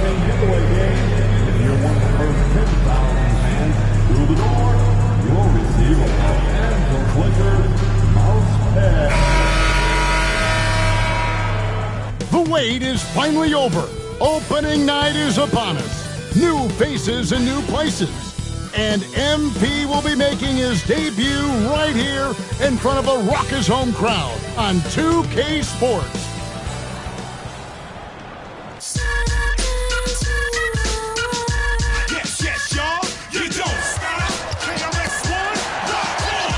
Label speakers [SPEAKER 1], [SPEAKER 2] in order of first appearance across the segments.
[SPEAKER 1] giveaway game. If you're one of the first 10,000 fans through the door, you'll receive a Phantom Clicker mouse pad.
[SPEAKER 2] The wait is finally over. Opening night is upon us. New faces and new places. And MP will be making his debut right here in front of a raucous home crowd on 2K Sports.
[SPEAKER 3] Yes, yes, y'all, you don't stop. KRS-One, rock on.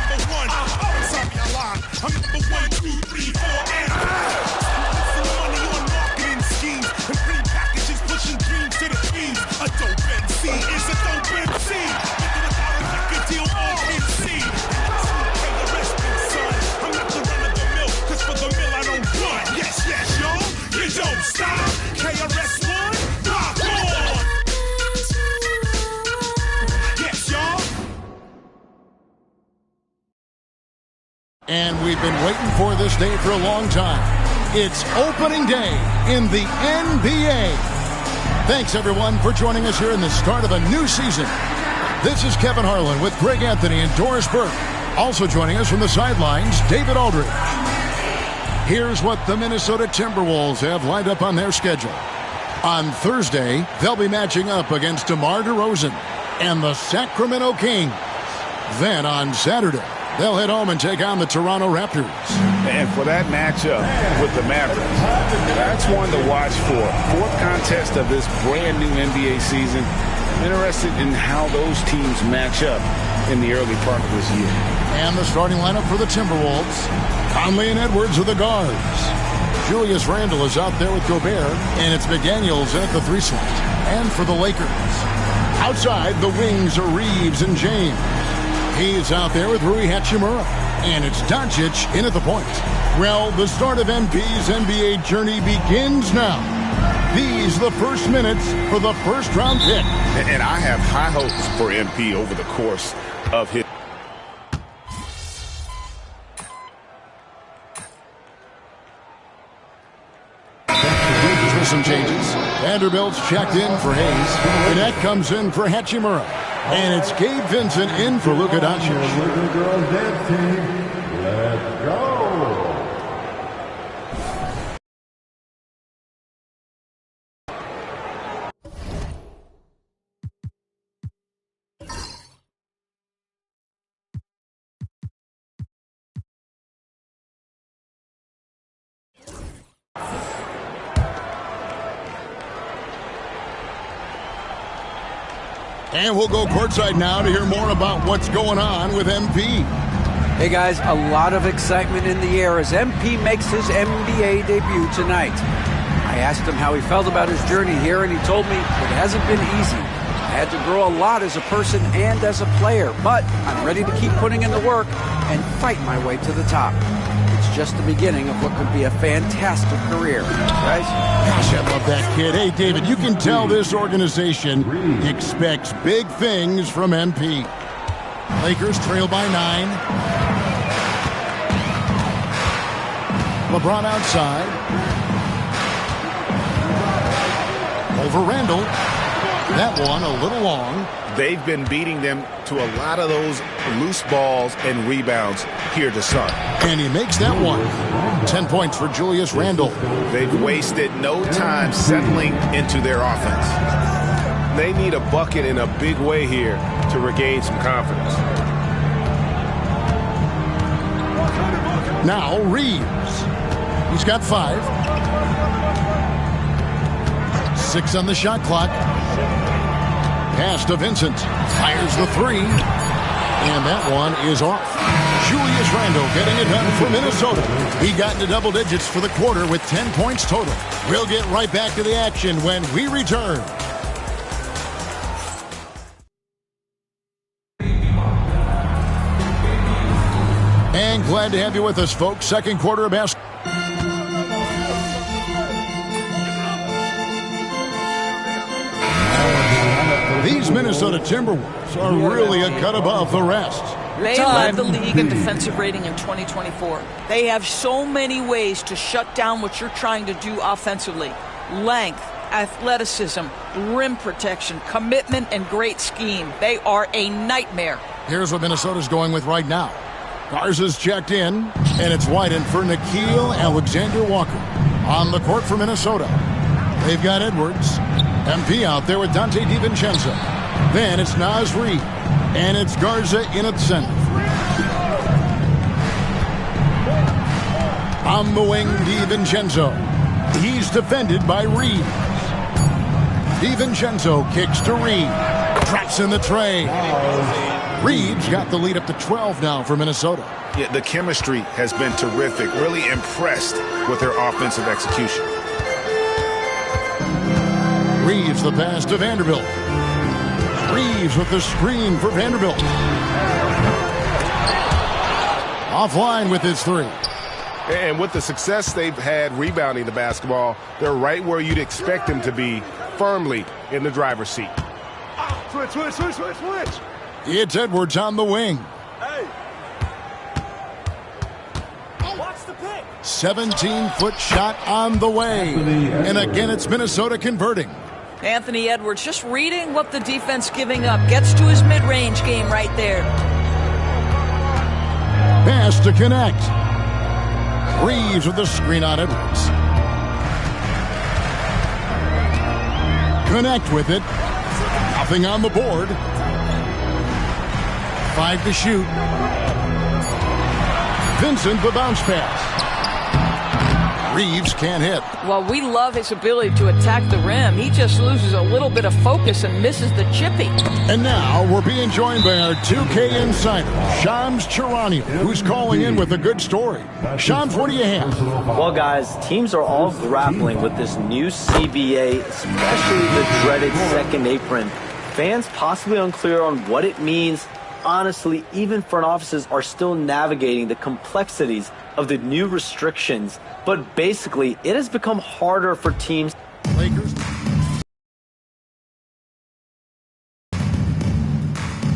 [SPEAKER 3] Number one, I'm sorry, I lied. I'm number 1, 2, 3, 4, and 5. Some money on marketing schemes and free packages pushing dreams to the fiends. A dope MC is a dope MC. With or without a record deal on MC. KRS-One, son, I'm not the run of the mill, 'cause for the mill I don't run. Yes, yes, y'all, you don't stop. KRS-One, rock on. Yes, y'all.
[SPEAKER 2] And we've been waiting for this day for a long time. It's opening day in the NBA. Thanks, everyone, for joining us here in the start of a new season. This is Kevin Harlan with Greg Anthony and Doris Burke. Also joining us from the sidelines, David Aldridge. Here's what the Minnesota Timberwolves have lined up on their schedule. On Thursday, they'll be matching up against DeMar DeRozan and the Sacramento Kings. Then on Saturday, they'll head home and take on the Toronto Raptors.
[SPEAKER 4] And for that matchup with the Mavericks, that's one to watch for. Fourth contest of this brand new NBA season. Interested in how those teams match up in the early part of this year.
[SPEAKER 2] And the starting lineup for the Timberwolves. Conley and Edwards are the guards. Julius Randle is out there with Gobert, and it's McDaniels in at the 3 slot. And for the Lakers, outside the wings are Reeves and James. He's out there with Rui Hachimura. And it's Doncic in at the point. Well, the start of MP's NBA journey begins now. These are the first minutes for the first-round pick.
[SPEAKER 4] And I have high hopes for MP over the course of his...
[SPEAKER 2] For some changes. Vanderbilt's checked in for Hayes. Gannett comes in for Hachimura. And it's Gabe Vincent in for Luka Doncic.
[SPEAKER 1] Liquor Girls Dance Team, let's go!
[SPEAKER 2] And we'll go courtside now to hear more about what's going on with MP.
[SPEAKER 5] Hey guys, a lot of excitement in the air as MP makes his NBA debut tonight. I asked him how he felt about his journey here, and he told me it hasn't been easy. I had to grow a lot as a person and as a player, but I'm ready to keep putting in the work and fight my way to the top. It's just the beginning of what could be a fantastic career. Guys?
[SPEAKER 2] Gosh, I love that kid. Hey, David, you can tell this organization expects big things from MP. Lakers trail by 9. LeBron outside. Over Randall. That one a little long.
[SPEAKER 4] They've been beating them to a lot of those loose balls and rebounds here to start.
[SPEAKER 2] And he makes that one. 10 points for Julius Randle.
[SPEAKER 4] They've wasted no time settling into their offense. They need a bucket in a big way here to regain some confidence.
[SPEAKER 2] Now Reeves. He's got 5. 6 on the shot clock. Pass to Vincent. Fires the 3. And that one is off. Julius Randle getting it done for Minnesota. He got into double digits for the quarter with 10 points total. We'll get right back to the action when we return. And glad to have you with us, folks. Second quarter of basketball. These Minnesota Timberwolves are really a cut above the rest.
[SPEAKER 6] They led the league in defensive rating in 2024. They have so many ways to shut down what you're trying to do offensively. Length, Athleticism, rim protection, commitment, and great scheme. They are a nightmare.
[SPEAKER 2] Here's what Minnesota's going with right now. Garza's checked in, and it's wide in for Nickeil Alexander-Walker. On the court for Minnesota. They've got Edwards. MP out there with Dante DiVincenzo. Then it's Naz Reid. And it's Garza in at center. On the wing, DiVincenzo. He's defended by Reid. DiVincenzo kicks to Reid. Drops in the tray. Reid's got the lead up to 12 now for Minnesota.
[SPEAKER 4] Yeah, the chemistry has been terrific. Really impressed with their offensive execution.
[SPEAKER 2] Reeves the pass to Vanderbilt. Reeves with the screen for Vanderbilt. Offline with his three.
[SPEAKER 7] And with the success they've had rebounding the basketball, they're right where you'd expect them to be, firmly in the driver's seat. Switch.
[SPEAKER 2] It's Edwards on the wing.
[SPEAKER 3] Hey. Watch the pick.
[SPEAKER 2] 17-foot shot on the way. And again, it's Minnesota converting.
[SPEAKER 6] Anthony Edwards just reading what the defense giving up. Gets to his mid-range game right there.
[SPEAKER 2] Pass to connect. Reeves with the screen on Edwards. Connect with it. Nothing on the board. 5 to shoot. Vincent the bounce pass. Reeves can't hit.
[SPEAKER 6] Well, we love his ability to attack the rim. He just loses a little bit of focus and misses the chippy.
[SPEAKER 2] And now we're being joined by our 2K insider, Shams Charania, who's calling in with a good story. Shams, what do you have?
[SPEAKER 8] Well, guys, teams are all grappling with this new CBA, especially the dreaded second apron. Fans possibly unclear on what it means. Honestly, even front offices are still navigating the complexities of the new restrictions. But basically, it has become harder for teams.
[SPEAKER 2] Lakers.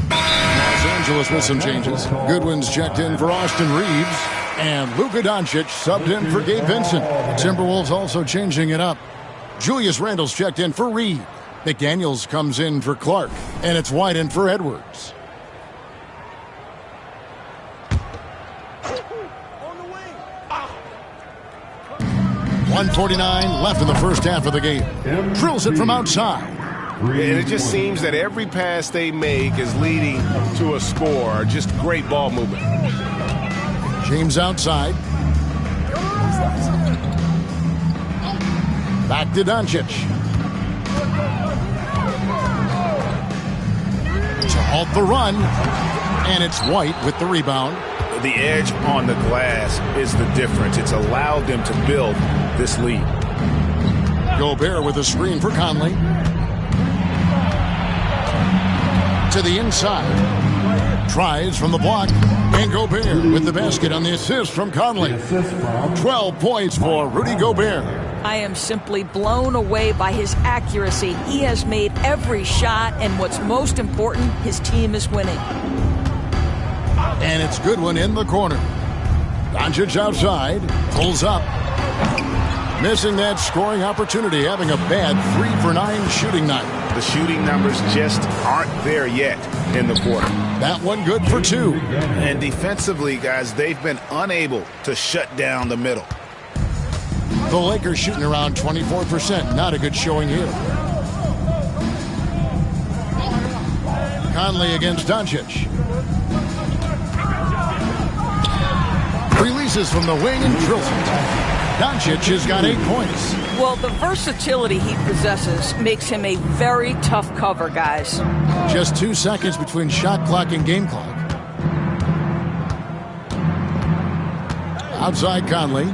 [SPEAKER 2] Los Angeles with some changes. Goodwin's checked in for Austin Reeves. And Luka Doncic subbed in for Gabe Vincent. Timberwolves also changing it up. Julius Randle's checked in for Reid. McDaniels comes in for Clark. And it's wide in for Edwards. 1:49 left in the first half of the game. Drills it from outside.
[SPEAKER 7] And it just seems that every pass they make is leading to a score. Just great ball movement.
[SPEAKER 2] James outside. Back to Doncic. To halt the run. And it's White with the rebound.
[SPEAKER 4] The edge on the glass is the difference. It's allowed them to build this lead.
[SPEAKER 2] Gobert with a screen for Conley. To the inside. Tries from the block. And Gobert with the basket on the assist from Conley. 12 points for Rudy Gobert.
[SPEAKER 6] I am simply blown away by his accuracy. He has made every shot, and what's most important, his team is winning.
[SPEAKER 2] And it's Goodwin in the corner. Doncic outside. Pulls up. Missing that scoring opportunity. Having a bad 3-for-9 shooting night.
[SPEAKER 4] The shooting numbers just aren't there yet in the quarter.
[SPEAKER 2] That one good for 2.
[SPEAKER 4] And defensively, guys, they've been unable to shut down the middle.
[SPEAKER 2] The Lakers shooting around 24%. Not a good showing here. Conley against Doncic. Releases from the wing and drills it. Doncic has got 8 points.
[SPEAKER 6] Well, the versatility he possesses makes him a very tough cover, guys.
[SPEAKER 2] Just 2 seconds between shot clock and game clock. Outside Conley.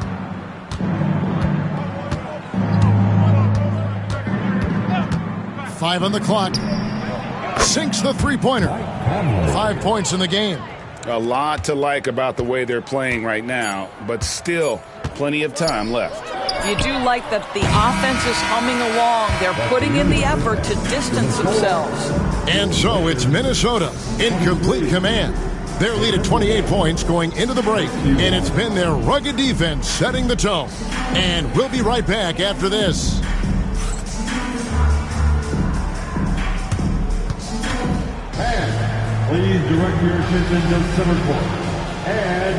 [SPEAKER 2] Five on the clock. Sinks the three-pointer. 5 points in the game.
[SPEAKER 4] A lot to like about the way they're playing right now, but still plenty of time left.
[SPEAKER 6] You do like that the offense is humming along. They're putting in the effort to distance themselves.
[SPEAKER 2] And so it's Minnesota in complete command. Their lead at 28 points going into the break. And it's been their rugged defense setting the tone. And we'll be right back after this.
[SPEAKER 1] Please direct your attention to center court. And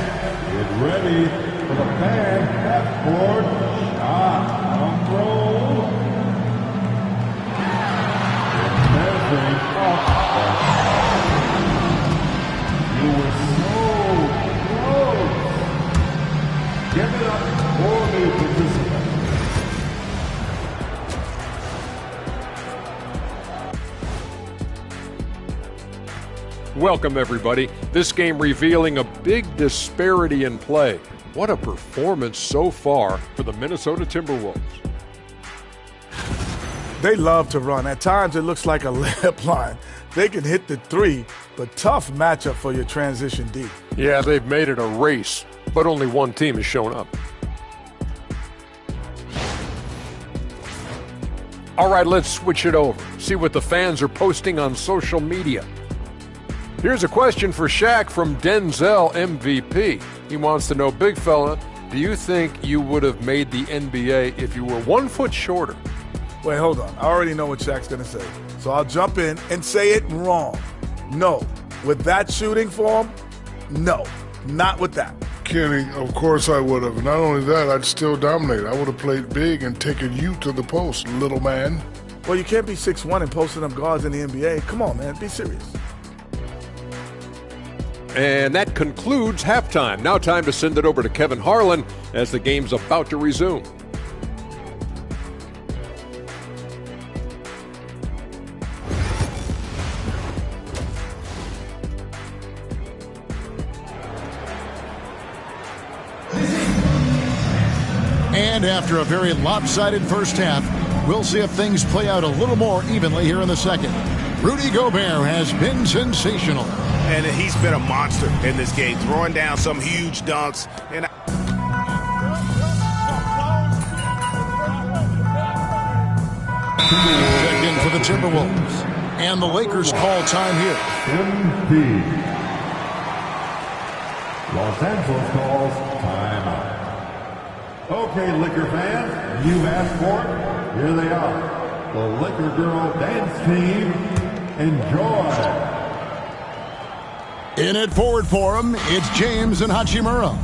[SPEAKER 1] get ready for the fan half-court shot on roll. Measuring up. You were so close. Give it up for the participants.
[SPEAKER 9] Welcome, everybody. This game revealing a big disparity in play. What a performance so far for the Minnesota Timberwolves.
[SPEAKER 10] They love to run. At times, it looks like a layup line. They can hit the three, but tough matchup for your transition D.
[SPEAKER 9] Yeah, they've made it a race, but only one team has shown up. All right, let's switch it over. See what the fans are posting on social media. Here's a question for Shaq from Denzel MVP. He wants to know, big fella, do you think you would have made the NBA if you were 1 foot shorter?
[SPEAKER 10] Wait, hold on. I already know what Shaq's going to say. So I'll jump in and say it wrong. No. With that shooting form, no. Not with that.
[SPEAKER 11] Kenny, of course I would have. Not only that, I'd still dominate. I would have played big and taken you to the post, little man.
[SPEAKER 10] Well, you can't be 6'1" and posting up guards in the NBA. Come on, man. Be serious.
[SPEAKER 9] And that concludes halftime. Now time to send it over to Kevin Harlan as the game's about to resume.
[SPEAKER 2] And after a very lopsided first half, we'll see if things play out a little more evenly here in the second. Rudy Gobert has been sensational.
[SPEAKER 7] And he's been a monster in this game, throwing down some huge dunks. And
[SPEAKER 2] checked in for the Timberwolves. And the Lakers call time here.
[SPEAKER 1] MP. Los Angeles calls timeout. Okay, Laker fans, you've asked for it. Here they are. The Laker Girl Dance Team. Enjoy.
[SPEAKER 2] In at forward for him, it's James and Hachimura.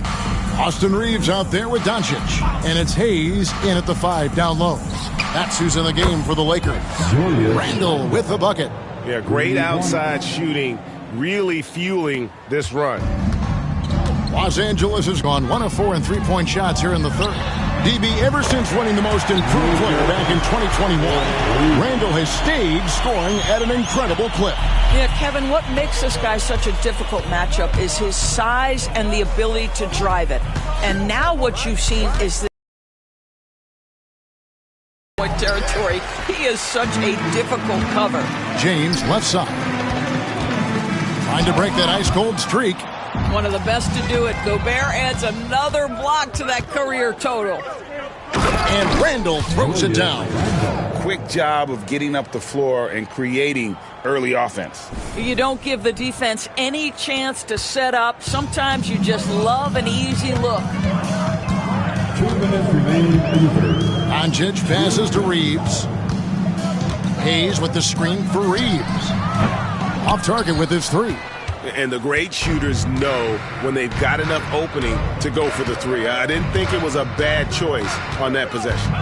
[SPEAKER 2] Austin Reeves out there with Doncic. And it's Hayes in at the 5 down low. That's who's in the game for the Lakers. Randall with the bucket.
[SPEAKER 7] yeah, great outside shooting, really fueling this run.
[SPEAKER 2] Los Angeles has gone 1 of 4 in three-point shots here in the third. DB, ever since winning the most improved player back in 2021, Randall has stayed scoring at an incredible clip.
[SPEAKER 6] Yeah, Kevin, what makes this guy such a difficult matchup is his size and the ability to drive it. And now what you've seen is the territory. He is such a difficult cover.
[SPEAKER 2] James, left side. Trying to break that ice-cold streak.
[SPEAKER 6] One of the best to do it. Gobert adds another block to that career total.
[SPEAKER 2] And Randall throws it down.
[SPEAKER 4] Quick job of getting up the floor and creating early offense.
[SPEAKER 6] You don't give the defense any chance to set up. Sometimes you just love an easy look.
[SPEAKER 1] 2 minutes remaining in the third.
[SPEAKER 2] Doncic passes to Reeves. Hayes with the screen for Reeves. Off target with his 3.
[SPEAKER 7] And the great shooters know when they've got enough opening to go for the 3. I didn't think it was a bad choice on that possession.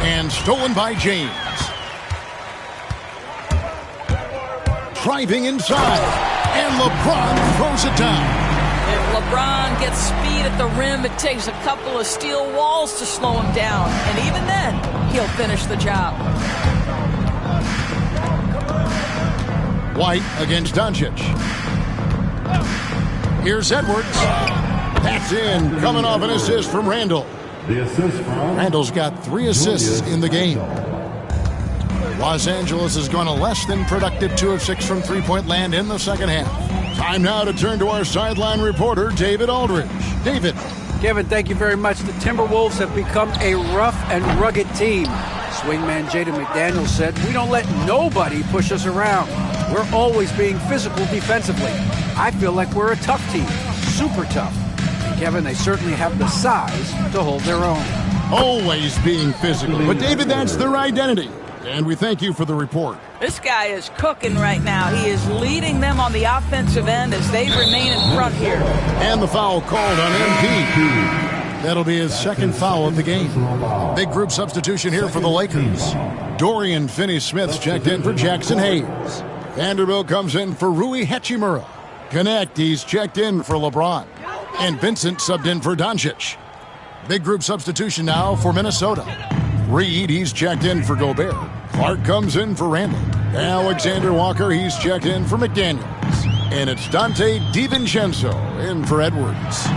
[SPEAKER 2] And stolen by James. Driving inside. And LeBron throws it down.
[SPEAKER 6] If LeBron gets speed at the rim, it takes a couple of steel walls to slow him down. And even then, he'll finish the job.
[SPEAKER 2] White against Doncic. Here's Edwards. That's in, coming off an assist from Randall.
[SPEAKER 1] The assist from
[SPEAKER 2] Randall's got 3 assists in the game. Los Angeles has gone a less than productive 2 of 6 from three-point land in the second half. Time now to turn to our sideline reporter, David Aldridge. David.
[SPEAKER 5] Kevin, thank you very much. The Timberwolves have become a rough and rugged team. Swingman Jaden McDaniels said, "We don't let nobody push us around. We're always being physical defensively. I feel like we're a tough team, super tough." And Kevin, they certainly have the size to hold their own.
[SPEAKER 2] Always being physical. But David, that's their identity. And we thank you for the report.
[SPEAKER 6] This guy is cooking right now. He is leading them on the offensive end as they remain in front here.
[SPEAKER 2] And the foul called on MP. That'll be his second foul of the game. Big group substitution here for the Lakers. Dorian Finney-Smith's checked in for Jackson Hayes. Vanderbilt comes in for Rui Hachimura. Connect, he's checked in for LeBron. And Vincent subbed in for Doncic. Big group substitution now for Minnesota. Reed, he's checked in for Gobert. Clark comes in for Randall. Alexander Walker, he's checked in for McDaniels. And it's Dante DiVincenzo in for Edwards.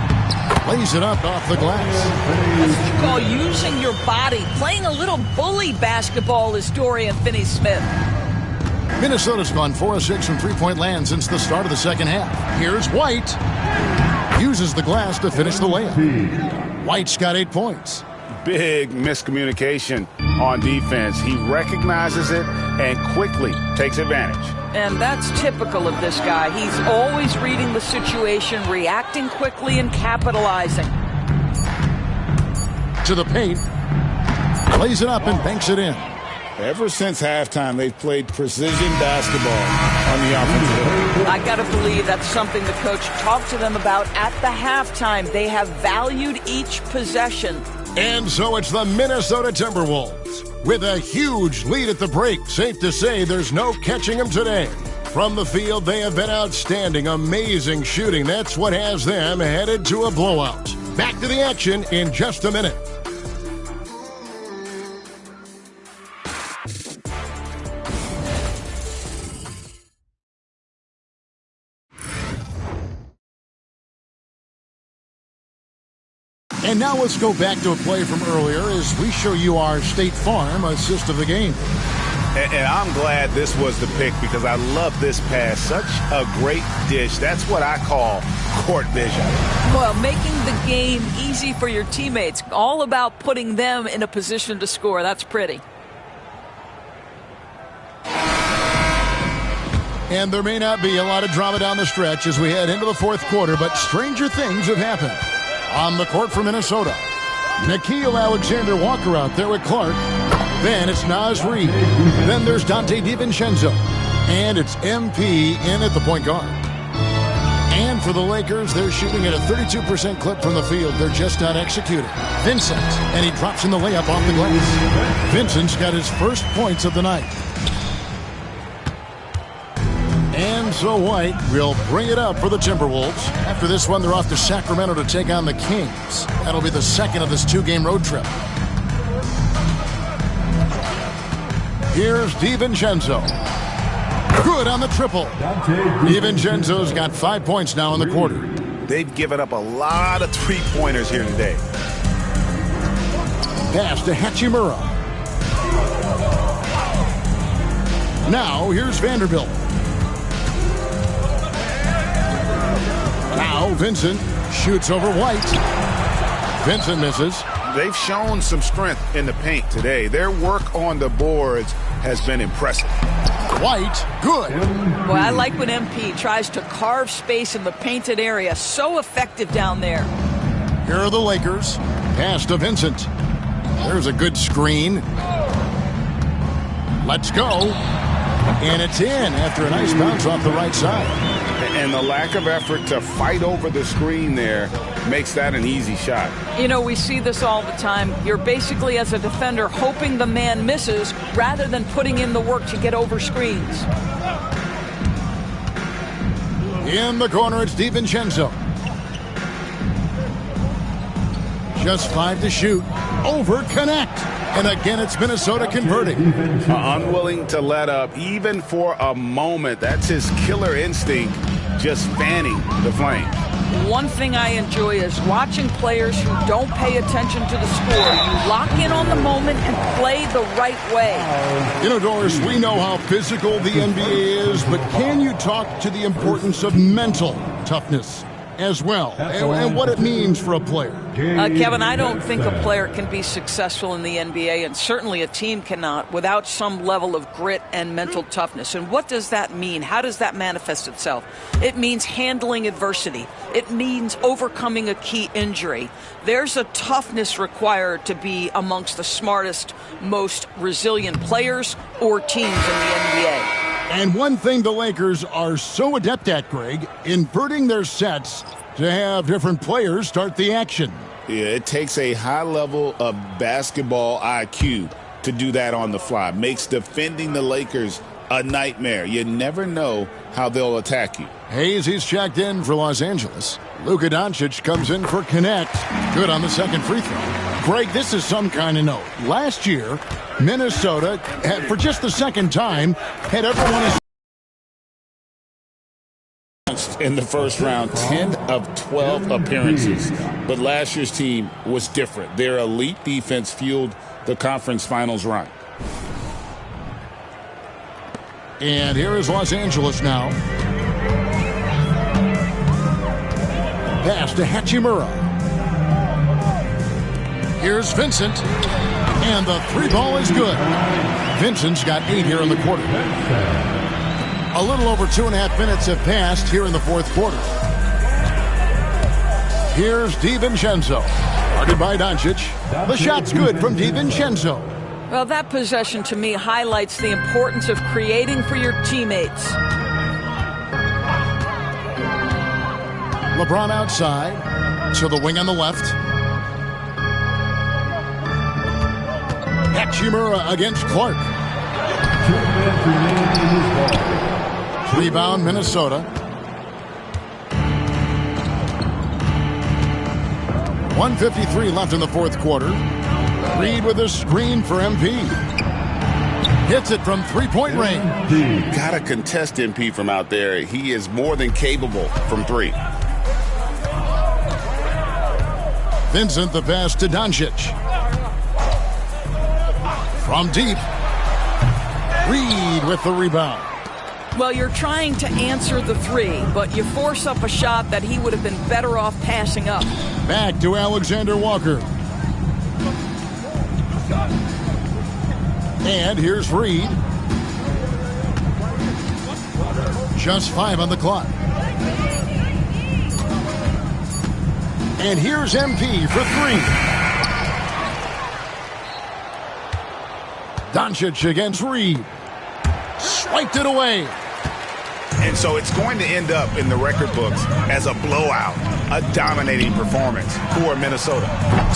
[SPEAKER 2] Lays it up off the glass.
[SPEAKER 6] That's what you call using your body. Playing a little bully basketball is Dorian Finney-Smith.
[SPEAKER 2] Minnesota's gone 4 of 6 from three-point land since the start of the second half. Here's White. Uses the glass to finish the layup. White's got 8 points.
[SPEAKER 4] Big miscommunication on defense. He recognizes it and quickly takes advantage.
[SPEAKER 6] And that's typical of this guy. He's always reading the situation, reacting quickly, and capitalizing.
[SPEAKER 2] To the paint. Lays it up and banks it in.
[SPEAKER 12] Ever since halftime, they've played precision basketball on the offensive end.
[SPEAKER 6] I got to believe that's something the coach talked to them about at the halftime. They have valued each possession.
[SPEAKER 2] And so it's the Minnesota Timberwolves. With a huge lead at the break, safe to say there's no catching them today. From the field, they have been outstanding, amazing shooting. That's what has them headed to a blowout. Back to the action in just a minute. And now let's go back to a play from earlier as we show you our State Farm assist of the game.
[SPEAKER 4] And I'm glad this was the pick because I love this pass. Such a great dish. That's what I call court vision.
[SPEAKER 6] Well, making the game easy for your teammates. All about putting them in a position to score. That's pretty.
[SPEAKER 2] And there may not be a lot of drama down the stretch as we head into the fourth quarter, but stranger things have happened. On the court for Minnesota, Nickeil Alexander-Walker out there with Clark. Then it's Naz Reid. Then there's Dante DiVincenzo. And it's MP in at the point guard. And for the Lakers, they're shooting at a 32% clip from the field. They're just not executing. Vincent, and he drops in the layup off the glass. Vincent's got his first points of the night. And so White will bring it up for the Timberwolves. After this one, they're off to Sacramento to take on the Kings. That'll be the second of this two-game road trip. Here's DiVincenzo. Good on the triple. DiVincenzo's got 5 points now in the quarter.
[SPEAKER 4] They've given up a lot of three-pointers here today.
[SPEAKER 2] Pass to Hachimura. Now here's Vanderbilt. Now Vincent shoots over White. Vincent misses.
[SPEAKER 4] They've shown some strength in the paint today. Their work on the boards has been impressive.
[SPEAKER 2] White, good.
[SPEAKER 6] Well, I like when MP tries to carve space in the painted area. So effective down there.
[SPEAKER 2] Here are the Lakers. Pass to Vincent. There's a good screen. Let's go. And it's in after a nice bounce off the right side.
[SPEAKER 4] And the lack of effort to fight over the screen there makes that an easy shot.
[SPEAKER 6] You know, we see this all the time. You're basically, as a defender, hoping the man misses rather than putting in the work to get over screens.
[SPEAKER 2] In the corner, it's DiVincenzo. Just 5 to shoot. Over connect. And again, it's Minnesota converting.
[SPEAKER 4] Unwilling to let up, even for a moment. That's his killer instinct, just fanning the flame.
[SPEAKER 6] One thing I enjoy is watching players who don't pay attention to the score. You lock in on the moment and play the right way.
[SPEAKER 2] You know, Doris, we know how physical the NBA is, but can you talk to the importance of mental toughness? as well, and what it means for a player.
[SPEAKER 6] Kevin, I don't think a player can be successful in the NBA, and certainly a team cannot, without some level of grit and mental toughness. And what does that mean? How does that manifest itself? It means handling adversity. It means overcoming a key injury. There's a toughness required to be amongst the smartest, most resilient players or teams in the NBA.
[SPEAKER 2] And one thing the Lakers are so adept at, Greg, inverting their sets to have different players start the action.
[SPEAKER 12] Yeah, it takes a high level of basketball IQ to do that on the fly. Makes defending the Lakers a nightmare. You never know how they'll attack you.
[SPEAKER 2] Hayes, he's checked in for Los Angeles. Luka Doncic comes in for connect. Good on the second free throw. Greg, this is some kind of note. Last year, Minnesota, had, for just the second time, had everyone
[SPEAKER 12] in the first round, 10 of 12 appearances. But last year's team was different. Their elite defense fueled the conference finals run.
[SPEAKER 2] And here is Los Angeles now. Pass to Hachimura. Here's Vincent. And the three ball is good. Vincent's got 8 here in the quarter. A little over 2.5 minutes have passed here in the fourth quarter. Here's DiVincenzo. Guarded by Doncic. The shot's good from DiVincenzo.
[SPEAKER 6] Well, that possession to me highlights the importance of creating for your teammates.
[SPEAKER 2] LeBron outside to the wing on the left. Hachimura against Clark. Rebound Minnesota. 1:53 left in the fourth quarter. Reed with a screen for MP. Hits it from three-point range.
[SPEAKER 12] Got to contest MP from out there. He is more than capable from three.
[SPEAKER 2] Vincent the pass to Doncic. From deep. Reed with the rebound.
[SPEAKER 6] Well, you're trying to answer the three, but you force up a shot that he would have been better off passing up.
[SPEAKER 2] Back to Alexander Walker. And here's Reed. Just 5 on the clock. And here's MP for 3. Doncic against Reed. Swiped it away.
[SPEAKER 12] And so it's going to end up in the record books as a blowout, a dominating performance for Minnesota.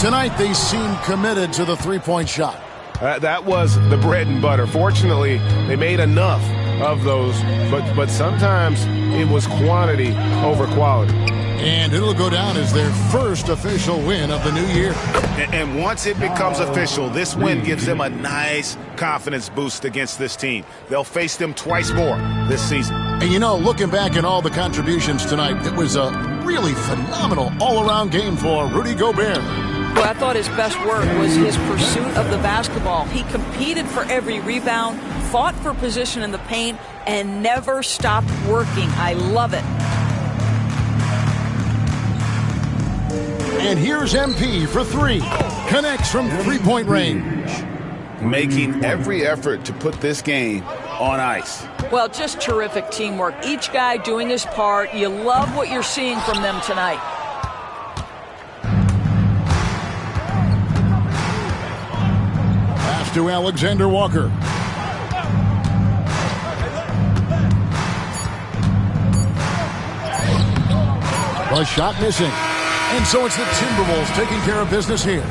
[SPEAKER 2] Tonight they seem committed to the three-point shot.
[SPEAKER 7] That was the bread and butter. Fortunately, they made enough of those, but sometimes it was quantity over quality.
[SPEAKER 2] And it'll go down as their first official win of the new year.
[SPEAKER 12] And once it becomes official, this win gives them a nice confidence boost against this team. They'll face them twice more this season.
[SPEAKER 2] And you know, looking back at all the contributions tonight, it was a really phenomenal all-around game for Rudy Gobert.
[SPEAKER 6] Well, I thought his best work was his pursuit of the basketball. He competed for every rebound, fought for position in the paint, and never stopped working. I love it.
[SPEAKER 2] And here's MP for 3. Connects from three-point range.
[SPEAKER 12] Making every effort to put this game on ice.
[SPEAKER 6] Well, just terrific teamwork. Each guy doing his part. You love what you're seeing from them tonight.
[SPEAKER 2] Pass to Alexander Walker. The shot missing. And so it's the Timberwolves taking care of business here.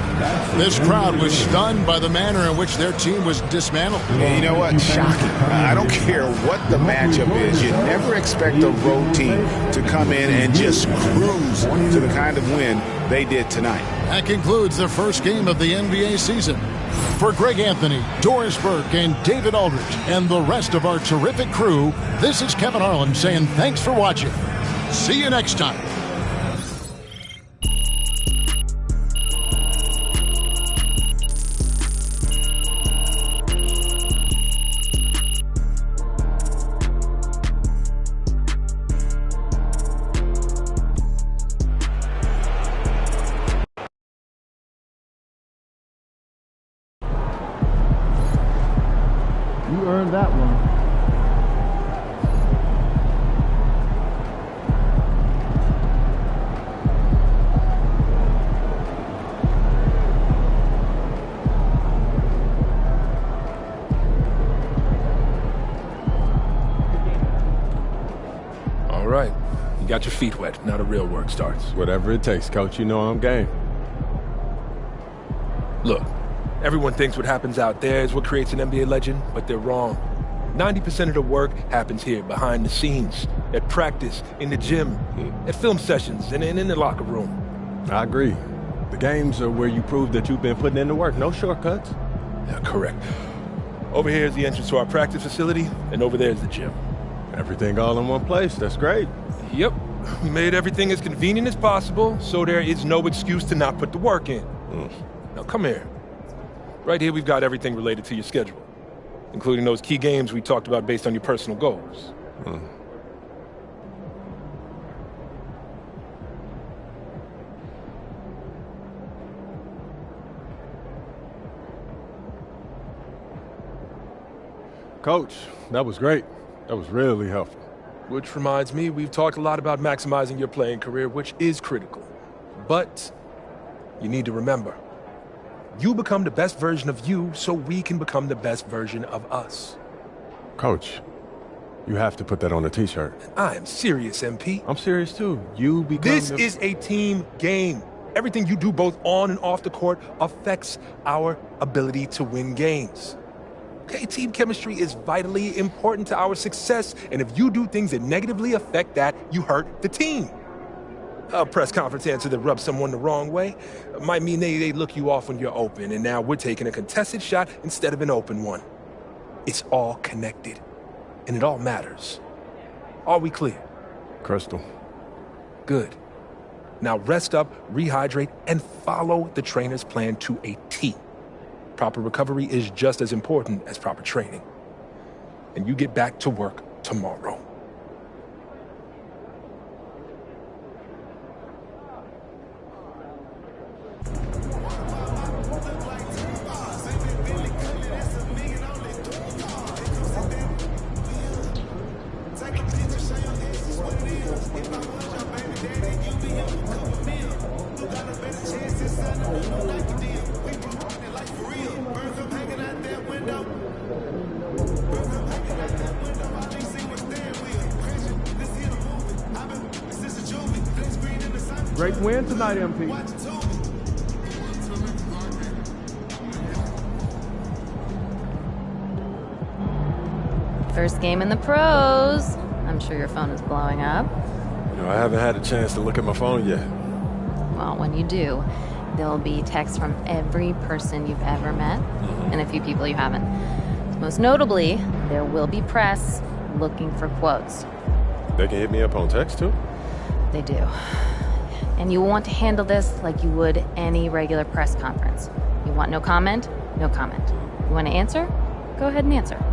[SPEAKER 2] This crowd was stunned by the manner in which their team was dismantled.
[SPEAKER 12] Yeah, you know what? Shocking. I don't care what the matchup is. You never expect a road team to come in and just cruise to the kind of win they did tonight.
[SPEAKER 2] That concludes the first game of the NBA season. For Greg Anthony, Doris Burke, and David Aldridge, and the rest of our terrific crew, this is Kevin Harlan saying thanks for watching. See you next time.
[SPEAKER 13] earned that one.
[SPEAKER 14] All right. You got your feet wet. Now the real work starts.
[SPEAKER 15] Whatever it takes, Coach. You know I'm game.
[SPEAKER 14] Look, everyone thinks what happens out there is what creates an NBA legend, but they're wrong. 90% of the work happens here, behind the scenes, at practice, in the gym, at film sessions, and in the locker room.
[SPEAKER 15] I agree. The games are where you prove that you've been putting in the work. No shortcuts.
[SPEAKER 14] Yeah, correct. Over here is the entrance to our practice facility, and over there is the gym.
[SPEAKER 15] Everything all in one place. That's great.
[SPEAKER 14] Yep. We made everything as convenient as possible, so there is no excuse to not put the work in. Now, come here. Right here, we've got everything related to your schedule, including those key games we talked about based on your personal goals.
[SPEAKER 15] Coach, that was great. That was really helpful.
[SPEAKER 14] Which reminds me, we've talked a lot about maximizing your playing career, which is critical. But you need to remember, you become the best version of you so we can become the best version of us.
[SPEAKER 15] Coach, you have to put that on a t-shirt.
[SPEAKER 14] I am serious, MP.
[SPEAKER 15] I'm serious too. You become
[SPEAKER 14] This is a team game. Everything you do both on and off the court affects our ability to win games. Okay, team chemistry is vitally important to our success, and if you do things that negatively affect that, you hurt the team. A press conference answer that rubs someone the wrong way might mean they look you off when you're open, and now we're taking a contested shot instead of an open one. It's all connected, and it all matters. Are we clear?
[SPEAKER 15] Crystal.
[SPEAKER 14] Good. Now rest up, rehydrate, and follow the trainer's plan to a T. Proper recovery is just as important as proper training. And you get back to work tomorrow.
[SPEAKER 13] Great win tonight, MP.
[SPEAKER 16] First game in the pros. I'm sure your phone is blowing up.
[SPEAKER 15] You know, I haven't had a chance to look at my phone yet.
[SPEAKER 16] Well, when you do, there'll be texts from every person you've ever met and a few people you haven't. Most notably, there will be press looking for quotes.
[SPEAKER 15] They can hit me up on text too?
[SPEAKER 16] They do. And you want to handle this like you would any regular press conference. You want no comment? No comment. You want to answer? Go ahead and answer.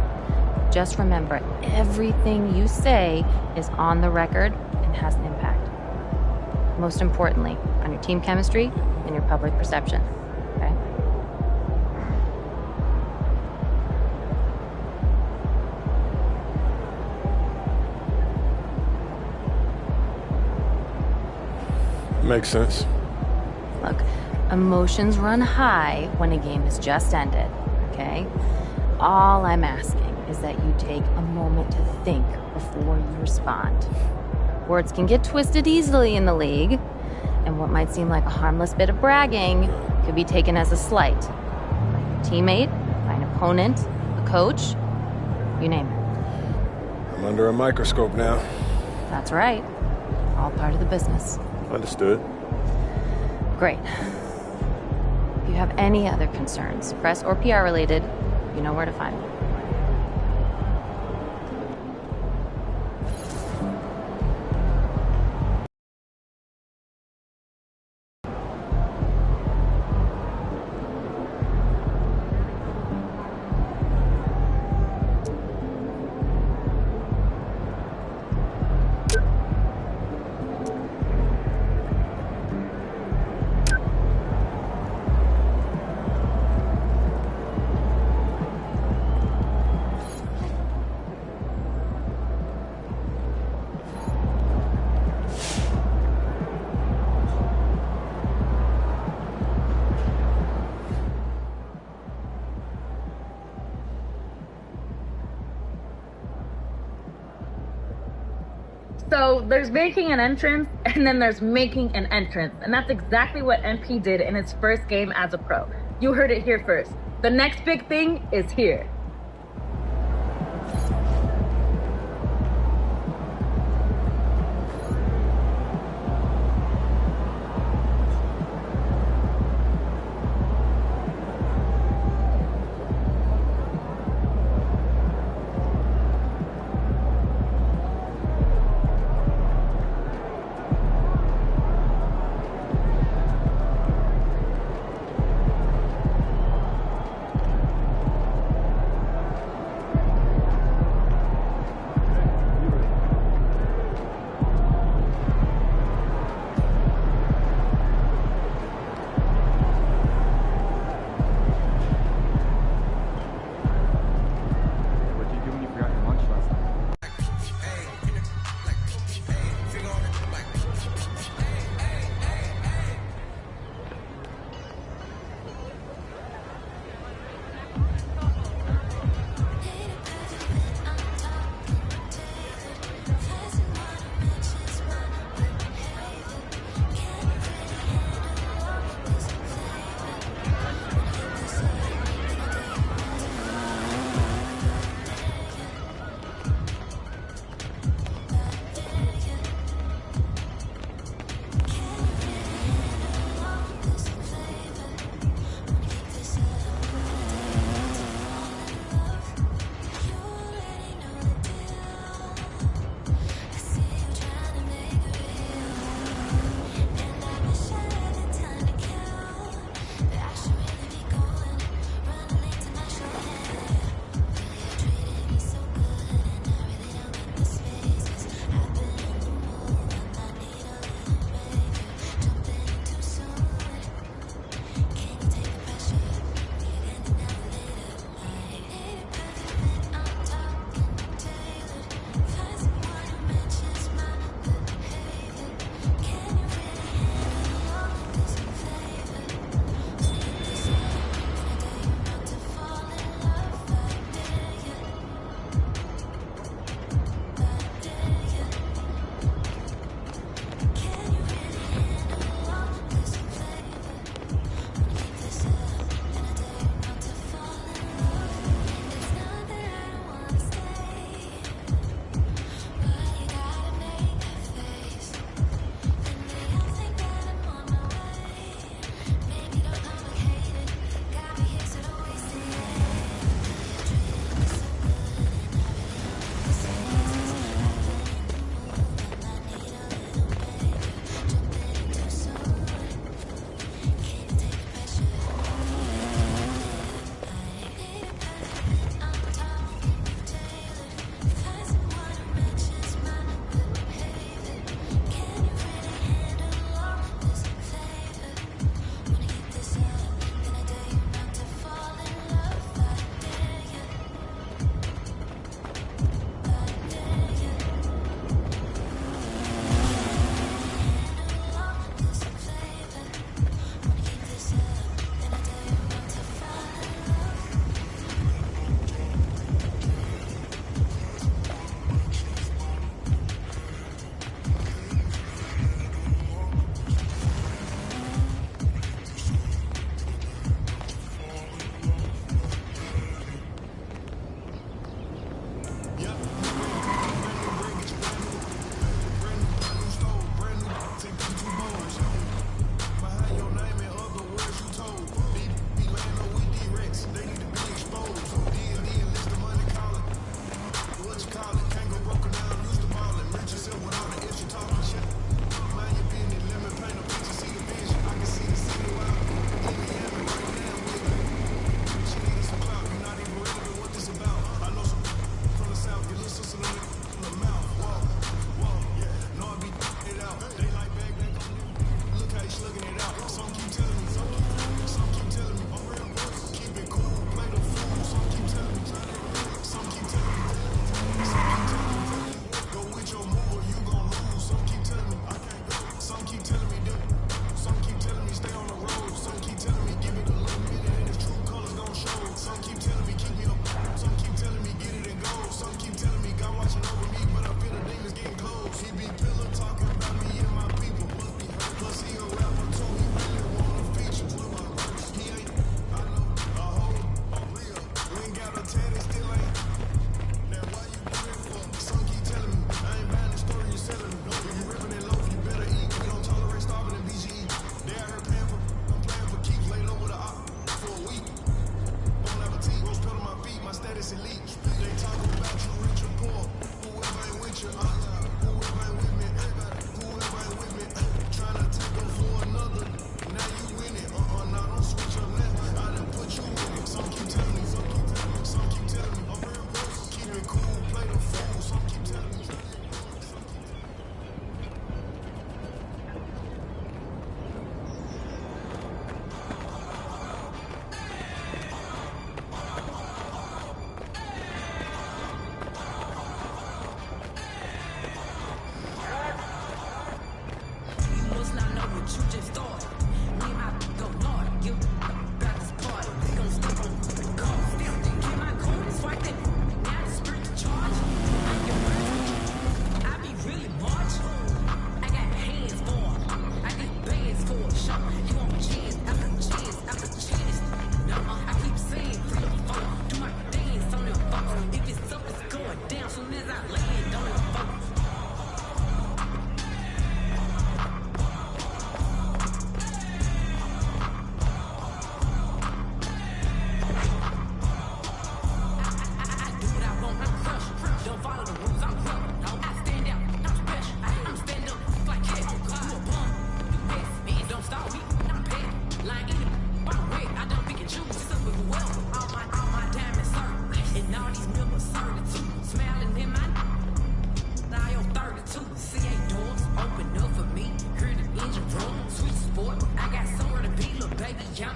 [SPEAKER 16] Just remember, everything you say is on the record and has an impact. Most importantly, on your team chemistry and your public perception. Okay?
[SPEAKER 15] Makes sense.
[SPEAKER 16] Look, emotions run high when a game has just ended, okay? All I'm asking is that you take a moment to think before you respond. Words can get twisted easily in the league, and what might seem like a harmless bit of bragging could be taken as a slight. By a teammate, by an opponent, a coach, you name it.
[SPEAKER 15] I'm under a microscope now.
[SPEAKER 16] That's right. All part of the business.
[SPEAKER 15] Understood.
[SPEAKER 16] Great. If you have any other concerns, press or PR related, you know where to find me.
[SPEAKER 17] So there's making an entrance, and then there's making an entrance. And that's exactly what MP did in his first game as a pro. You heard it here first. The next big thing is here.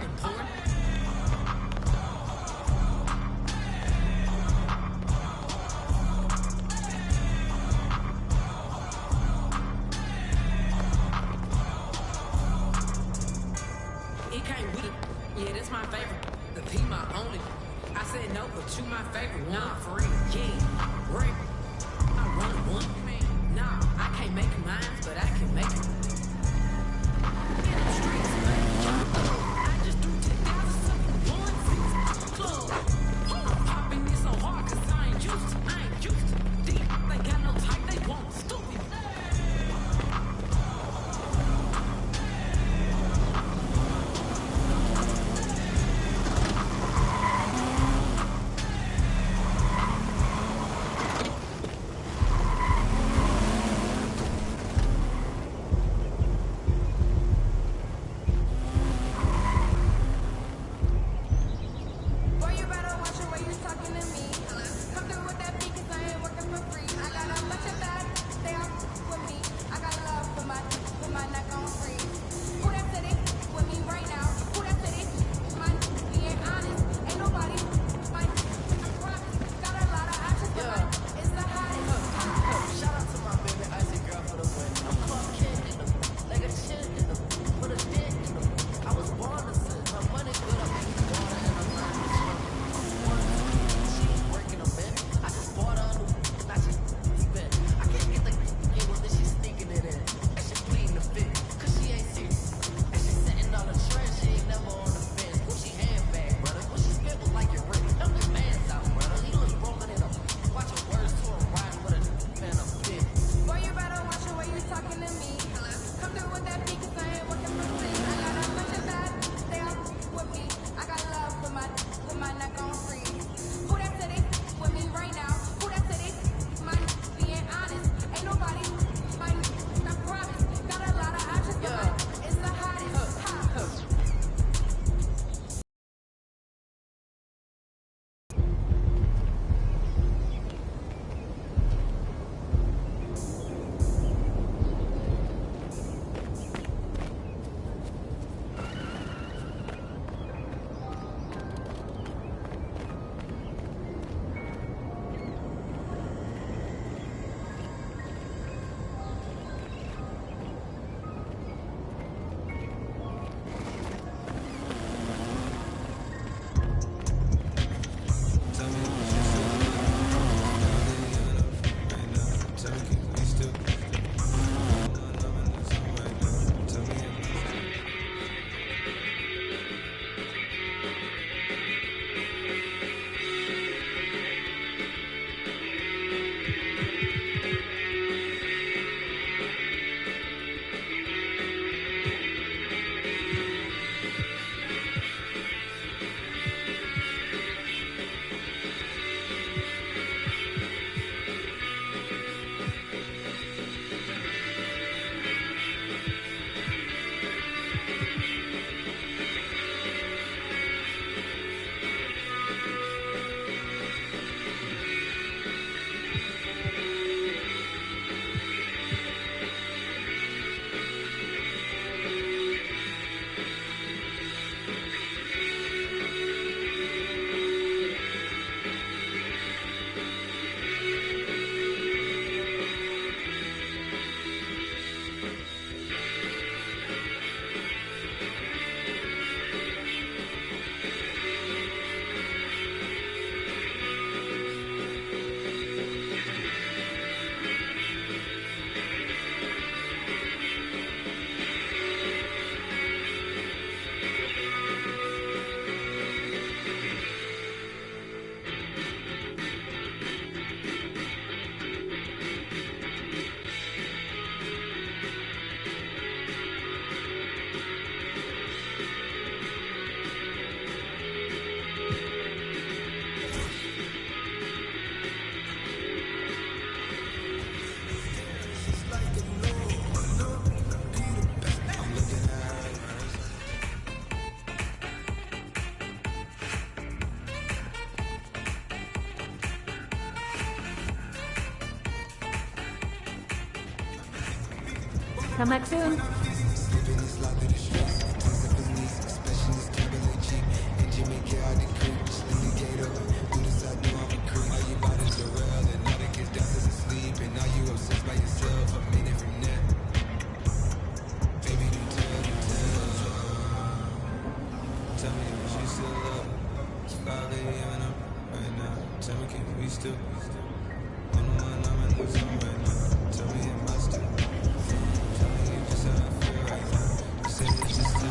[SPEAKER 18] It came with it. Yeah, that's my favorite. The P my only. I said no, but you my favorite. Nah, for real. Yeah, right. I run one. Nah, I can't make it mine, but I can make it. In the streets, I just do 10,000 club. Popping this so hard, cause I ain't used to. Deep, they got no type, they want stupid.
[SPEAKER 17] Come back soon.
[SPEAKER 19] we still up. It's 5 a.m. right now. Tell me, can we still? On the one, I'm in the zone right now. Tell me, am I still? Tell me just how I feel right now. You say it's just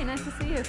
[SPEAKER 20] Nice to see you.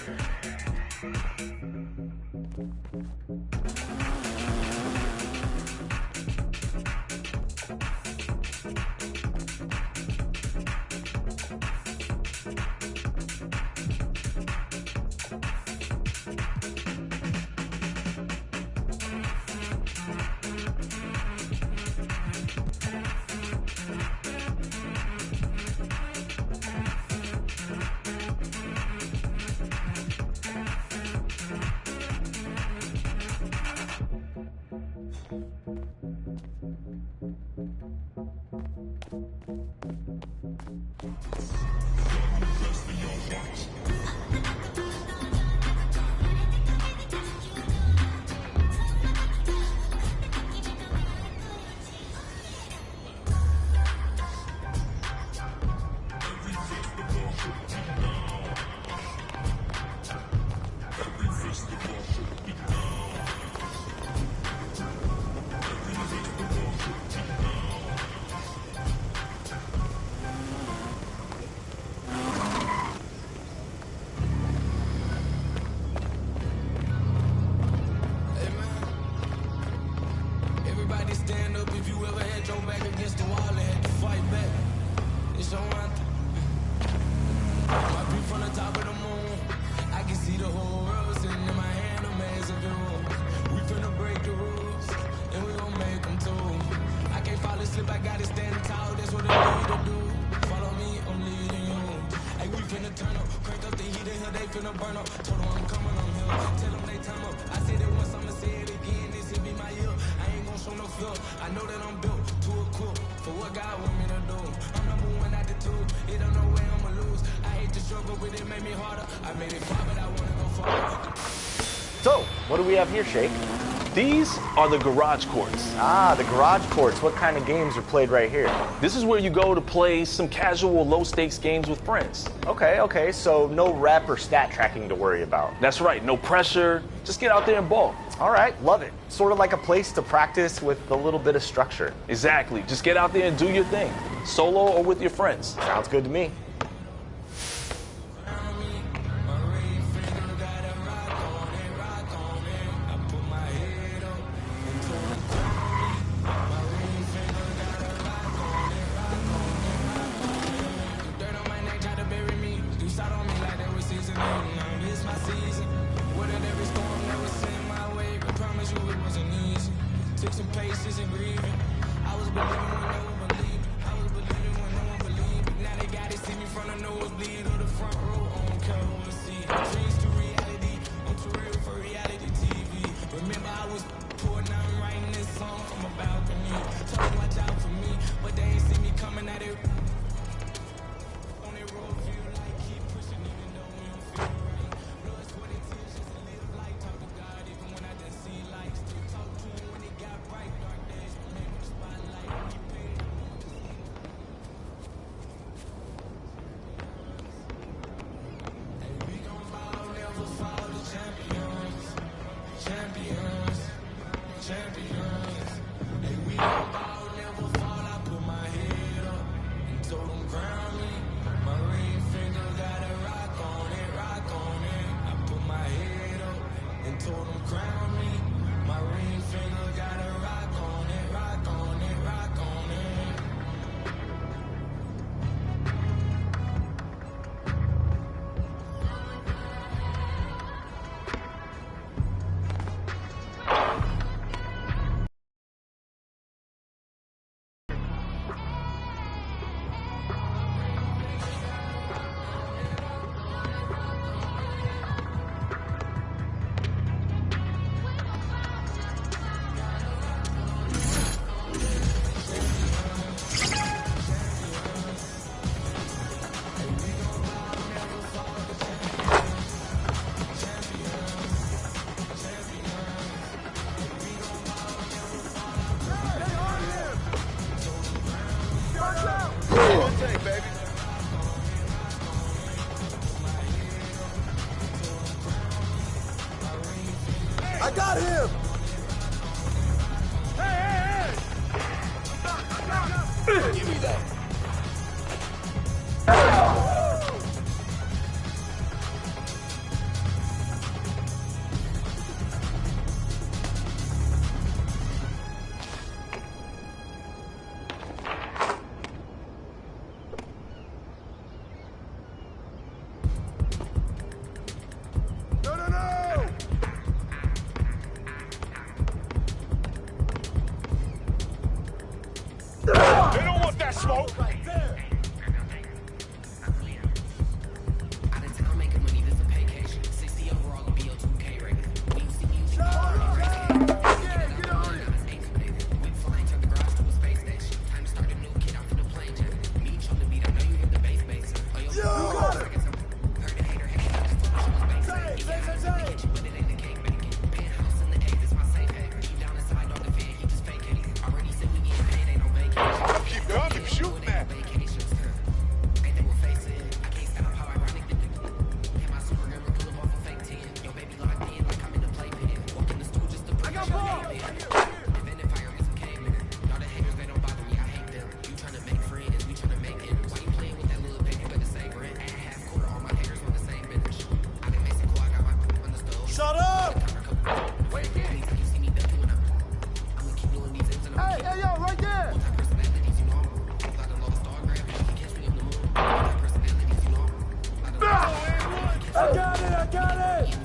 [SPEAKER 19] finna burn up. Told them I'm coming, I'm here. Tell them they time up. I said it once, I'ma say it again. This will be my year. I ain't gon' show no fear. I know that I'm built to equip for what God want me to do. I'm number one at the two. It don't know where I'ma lose. I hate to struggle, but it made me harder. I made it far, but I wanna go far.
[SPEAKER 20] So, what do we have here, Shake?
[SPEAKER 21] These are the garage courts.
[SPEAKER 20] Ah, the garage courts. What kind of games are played right here?
[SPEAKER 21] This is where you go to play some casual, low-stakes games with friends.
[SPEAKER 20] Okay, so no rep or stat tracking to worry about.
[SPEAKER 21] That's right, no pressure. Just get out there and ball.
[SPEAKER 20] All right, love it. Sort of like a place to practice with a little bit of structure.
[SPEAKER 21] Exactly. Just get out there and do your thing, solo or with your friends.
[SPEAKER 20] Sounds good to me.
[SPEAKER 19] Took some patience and grieving. I was believing when no one believed. I was believing when no one believed. Now they got to see me from the nosebleed or the front row. I don't care who will see. Dreams to reality. I'm too real for reality TV. Remember I was poor, now I'm writing this song from a balcony. Told them watch out for me, but they ain't see me coming at it. On that road, feel like keep pushing even though we don't feel right. Blood, sweat, and tears just to live life. Talk to God even when I didn't see light. Still talk to him when it got bright. Dark days remain with the spotlight. Keep paid. Hey, we gon' fall, never fall to champions. Champions. Champions. Hey, we gon' fall, never fall. I put my head up and told them crown me. My ring finger got a rock on it, rock on it. I put my head up and told them crown me. My ring finger got a rock on it, rock on it, rock on it.
[SPEAKER 3] I got him! Hey! Give me that.
[SPEAKER 19] They don't want that smoke. Keep going, keep shooting that.
[SPEAKER 3] Shut up! Hey, yo, right there! I got it! I got it!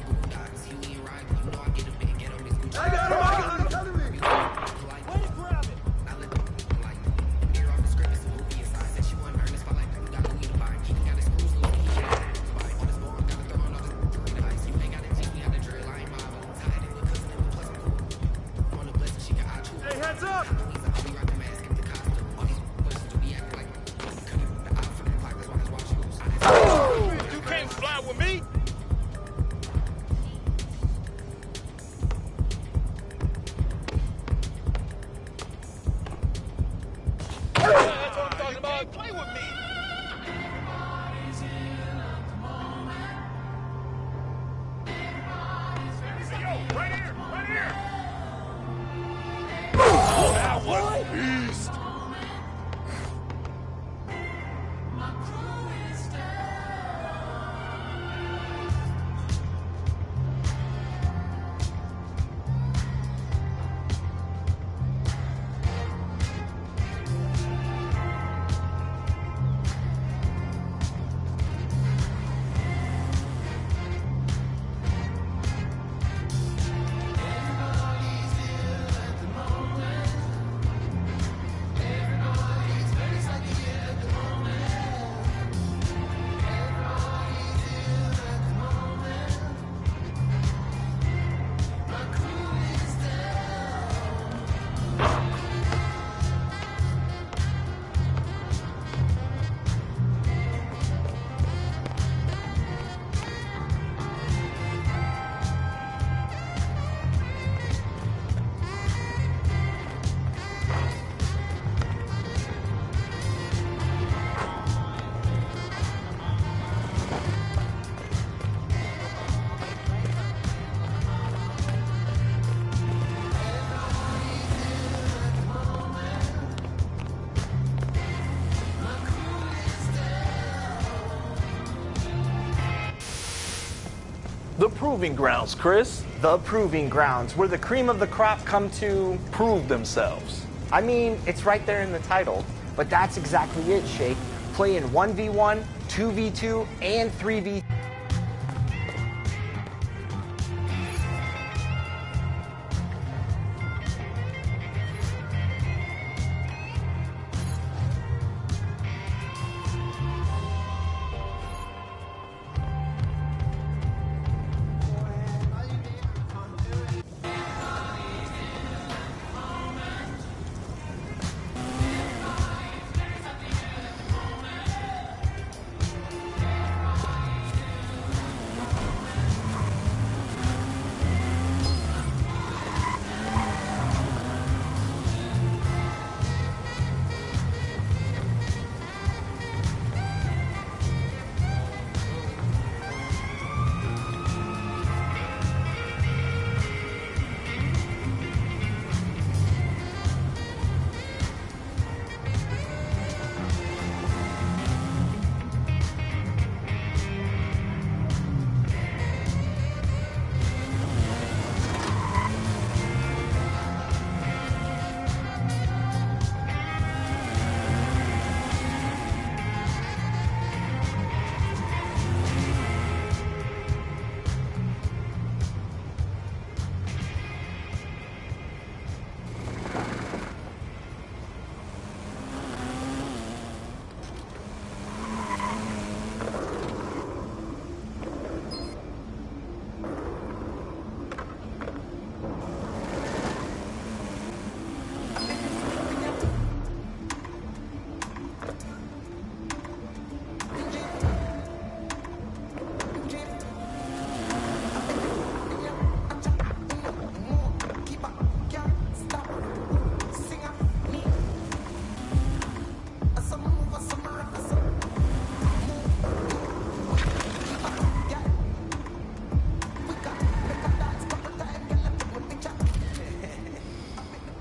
[SPEAKER 21] The proving grounds, Chris.
[SPEAKER 20] The proving grounds, where the cream of the crop come to
[SPEAKER 21] Prove themselves.
[SPEAKER 20] I mean, it's right there in the title. But that's exactly it, Shake. Play in 1v1, 2v2, and 3v3.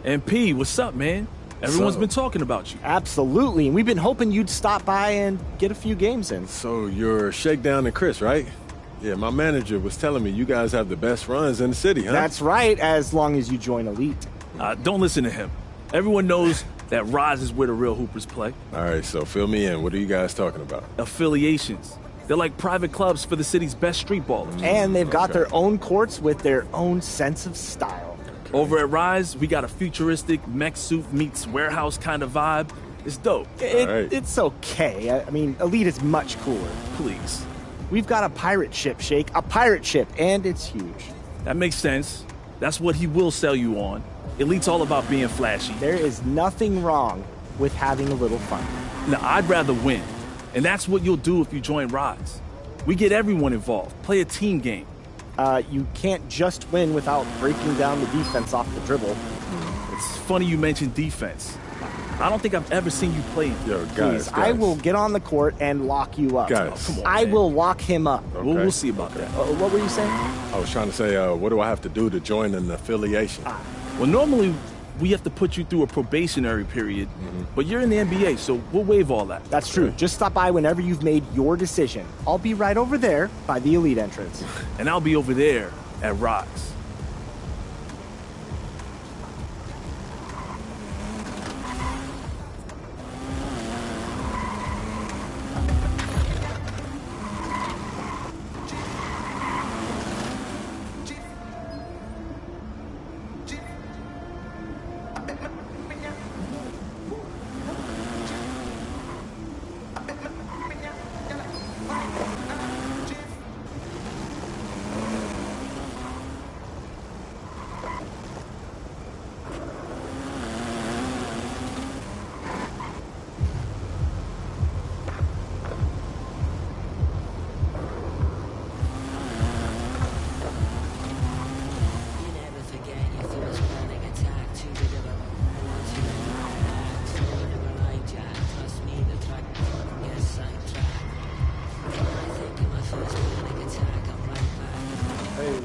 [SPEAKER 8] MP, what's up, man? Everyone's been talking about you.
[SPEAKER 22] Absolutely, and we've been hoping you'd stop by and get a few games in.
[SPEAKER 15] So you're Shakedown and Chris, right? Yeah, my manager was telling me you guys have the best runs in the city, huh?
[SPEAKER 22] That's right, as long as you join Elite.
[SPEAKER 8] Don't listen to him. Everyone knows that Rise is where the real Hoopers play.
[SPEAKER 15] All right, so fill me in. What are you guys talking about?
[SPEAKER 8] Affiliations. They're like private clubs for the city's best street ballers.
[SPEAKER 22] And they've got their own courts with their own sense of style.
[SPEAKER 8] Over at Rise, we got a futuristic mech suit meets warehouse kind of vibe. It's dope.
[SPEAKER 22] It's okay. I mean, Elite is much cooler.
[SPEAKER 8] Please.
[SPEAKER 22] We've got a pirate ship, Shake. A pirate ship, and it's huge.
[SPEAKER 8] That makes sense. That's what he will sell you on. Elite's all about being flashy.
[SPEAKER 22] There is nothing wrong with having a little fun.
[SPEAKER 8] Now, I'd rather win. And that's what you'll do if you join Rise. We get everyone involved. Play a team game.
[SPEAKER 22] You can't just win without breaking down the defense off the dribble.
[SPEAKER 8] It's funny you mentioned defense. I don't think I've ever seen you play.
[SPEAKER 15] Yo, guys,
[SPEAKER 22] I will get on the court and lock you up.
[SPEAKER 15] Guys.
[SPEAKER 22] Come on, I will lock him up.
[SPEAKER 15] Okay.
[SPEAKER 8] We'll see about that.
[SPEAKER 22] What were you saying?
[SPEAKER 15] I was trying to say, what do I have to do to join an affiliation?
[SPEAKER 8] Well, normally we have to put you through a probationary period, but you're in the NBA, so we'll waive all that.
[SPEAKER 22] That's true. Just stop by whenever you've made your decision. I'll be right over there by the Elite entrance.
[SPEAKER 8] And I'll be over there at Rise.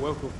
[SPEAKER 13] Welcome.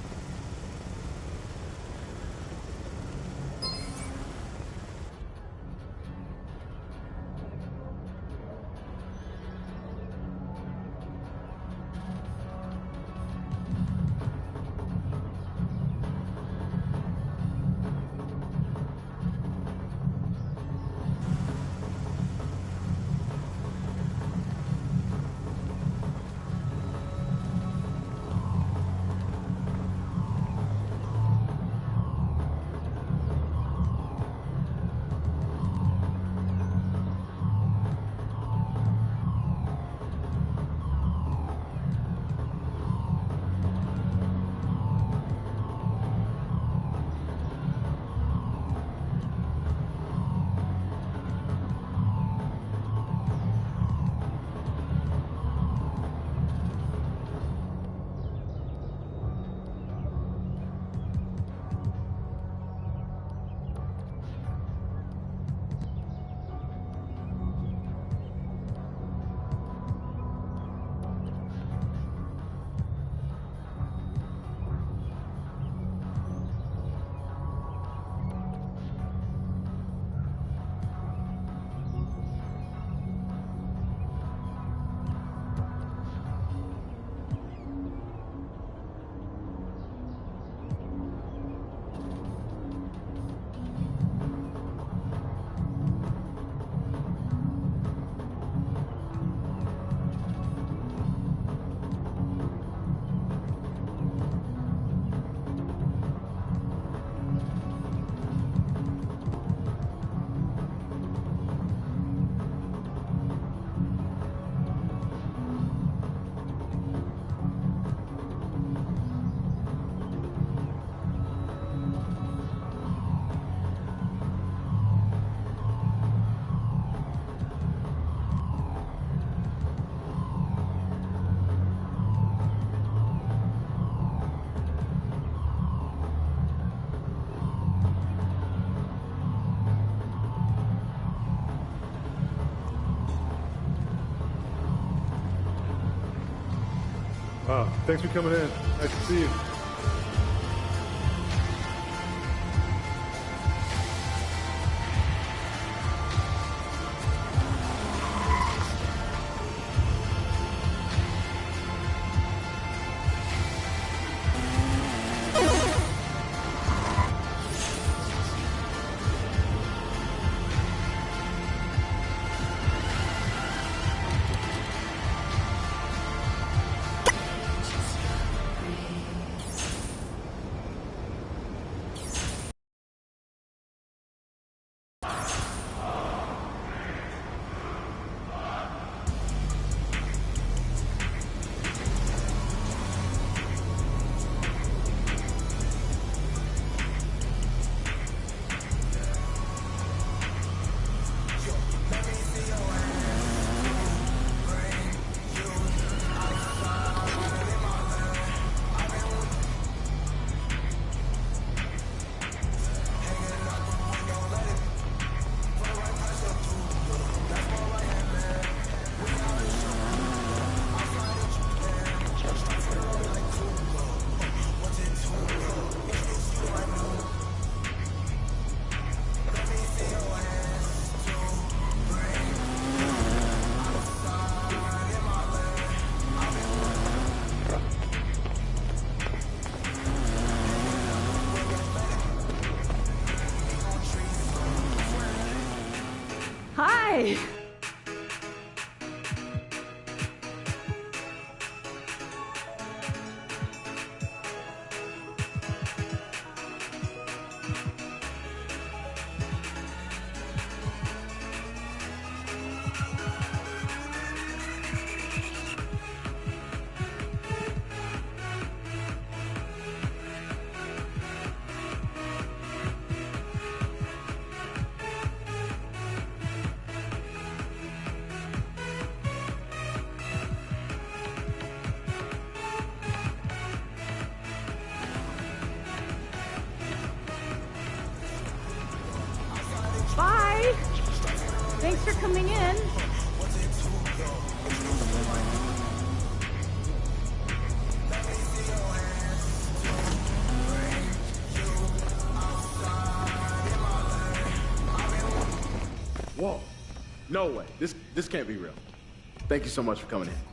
[SPEAKER 13] Thanks for coming in. Nice to see you.
[SPEAKER 10] Hi. Bye. Thanks for coming in.
[SPEAKER 15] Whoa. No way. This can't be real. Thank you so much for coming in.